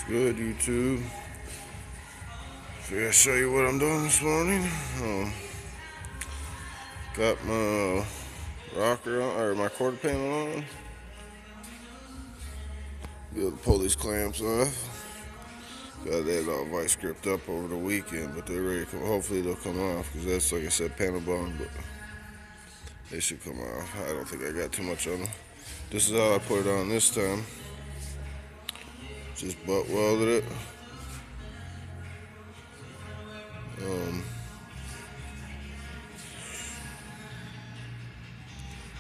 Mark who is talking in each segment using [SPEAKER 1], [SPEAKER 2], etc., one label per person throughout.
[SPEAKER 1] Good, YouTube. Figured I'd show you what I'm doing this morning. Got my rocker on, or my quarter panel on. Be able to pull these clamps off. Got that all vice gripped up over the weekend, but they're ready to come. Hopefully they'll come off, because that's, like I said, panel bond, but they should come off. I don't think I got too much on them. This is how I put it on this time. Just butt welded it.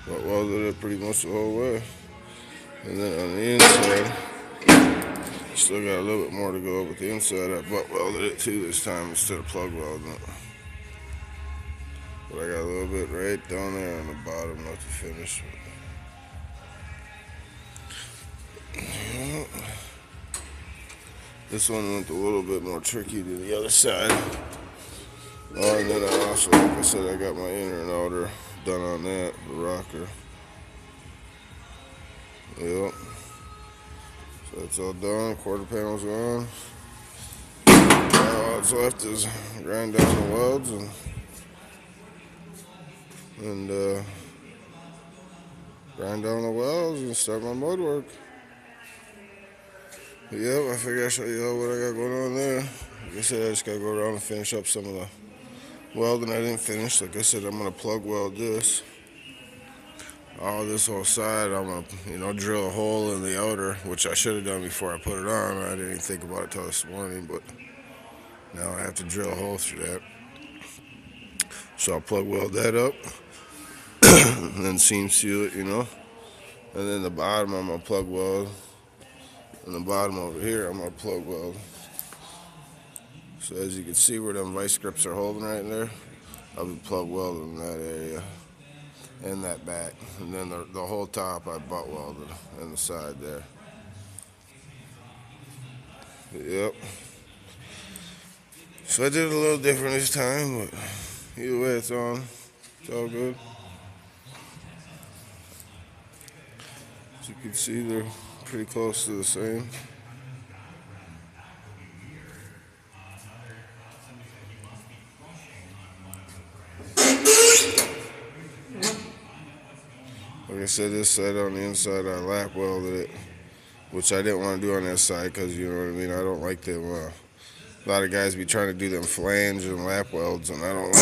[SPEAKER 1] Butt welded it pretty much the whole way. And then on the inside, still got a little bit more to go, but the inside I butt welded it too this time instead of plug welding it. But I got a little bit right down there on the bottom left to finish. Yeah. This one went a little bit more tricky to the other side. Oh, and then I also, like I said, I got my inner and outer done on that, the rocker. Yep. So that's all done, quarter panel's on. Now all that's left is grind down the welds and grind down the welds and start my mud work. But yep, I figured I'd show you all what I got going on there. Like I said, I just gotta go around and finish up some of the welding I didn't finish. Like I said, I'm gonna plug weld this. All this whole side, I'm gonna, drill a hole in the outer, which I should have done before I put it on. I didn't even think about it till this morning, but now I have to drill a hole through that. So I'll plug weld that up, and then seam seal it, And then the bottom, I'm gonna plug weld. And the bottom over here, I'm gonna plug weld. So as you can see where them vice grips are holding right there, I'll be plug welding in that area. And that back, and then the whole top I butt welded and the side there. Yep. So I did it a little different this time, but either way it's on. It's all good. As you can see, they're pretty close to the same. Like I said, this side on the inside, I lap welded it, which I didn't want to do on that side because, you know what I mean, I don't like them. A lot of guys be trying to do them flange and lap welds, and I don't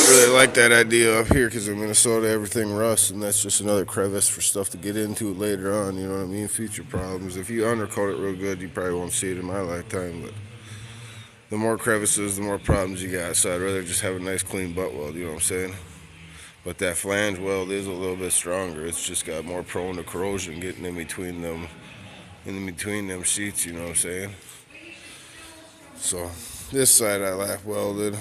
[SPEAKER 1] really like that idea up here because in Minnesota, everything rusts, and that's just another crevice for stuff to get into later on, you know what I mean, future problems. If you undercoat it real good, you probably won't see it in my lifetime, but the more crevices, the more problems you got, so I'd rather just have a nice clean butt weld, you know what I'm saying? But that flange weld is a little bit stronger. It's just got more prone to corrosion getting in between them sheets, you know what I'm saying? So this side I lap welded,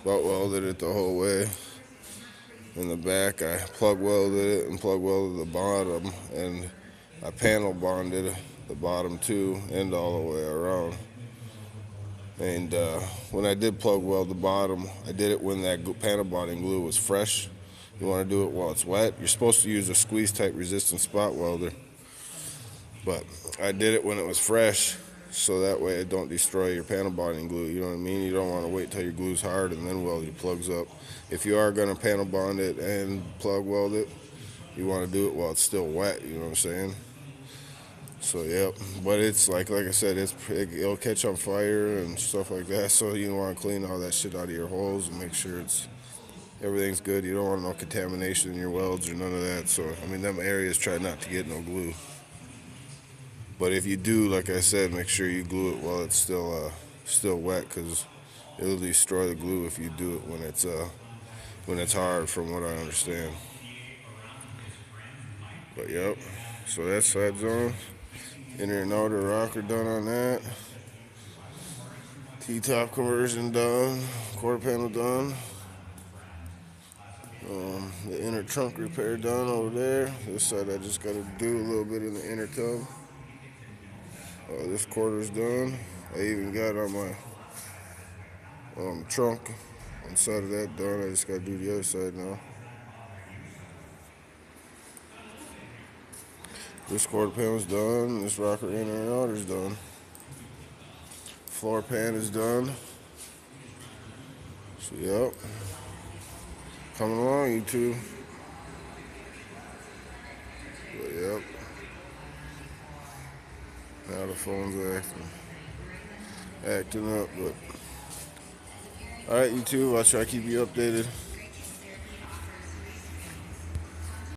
[SPEAKER 1] butt welded it the whole way. In the back I plug welded it and plug welded the bottom, and I panel bonded the bottom too and all the way around. And when I did plug weld the bottom, I did it when that panel bonding glue was fresh. You want to do it while it's wet. You're supposed to use a squeeze type resistant spot welder, but I did it when it was fresh, so that way it don't destroy your panel bonding glue. You know what I mean? You don't want to wait till your glue's hard and then weld your plugs up. If you are going to panel bond it and plug weld it, you want to do it while it's still wet. You know what I'm saying? So yep, but it's like I said, it'll catch on fire and stuff like that. So you want to clean all that shit out of your holes and make sure everything's good. You don't want no contamination in your welds or none of that. So I mean, them areas try not to get no glue. But if you do, like I said, make sure you glue it while it's still wet, because it'll destroy the glue if you do it when it's hard, from what I understand. But yep, so that side's on. Inner and outer rocker done on that. T-top conversion done. Quarter panel done. The inner trunk repair done over there. This side I just got to do a little bit in the inner tub. This quarter's done. I even got on my trunk, one side of that done. I just got to do the other side now. This quarter panel's done. This rocker inner and outer's done. floor pan is done. So, yep. Coming along, you two. But, yep. Now the phone's acting up, but alright, you two, I'll try to keep you updated.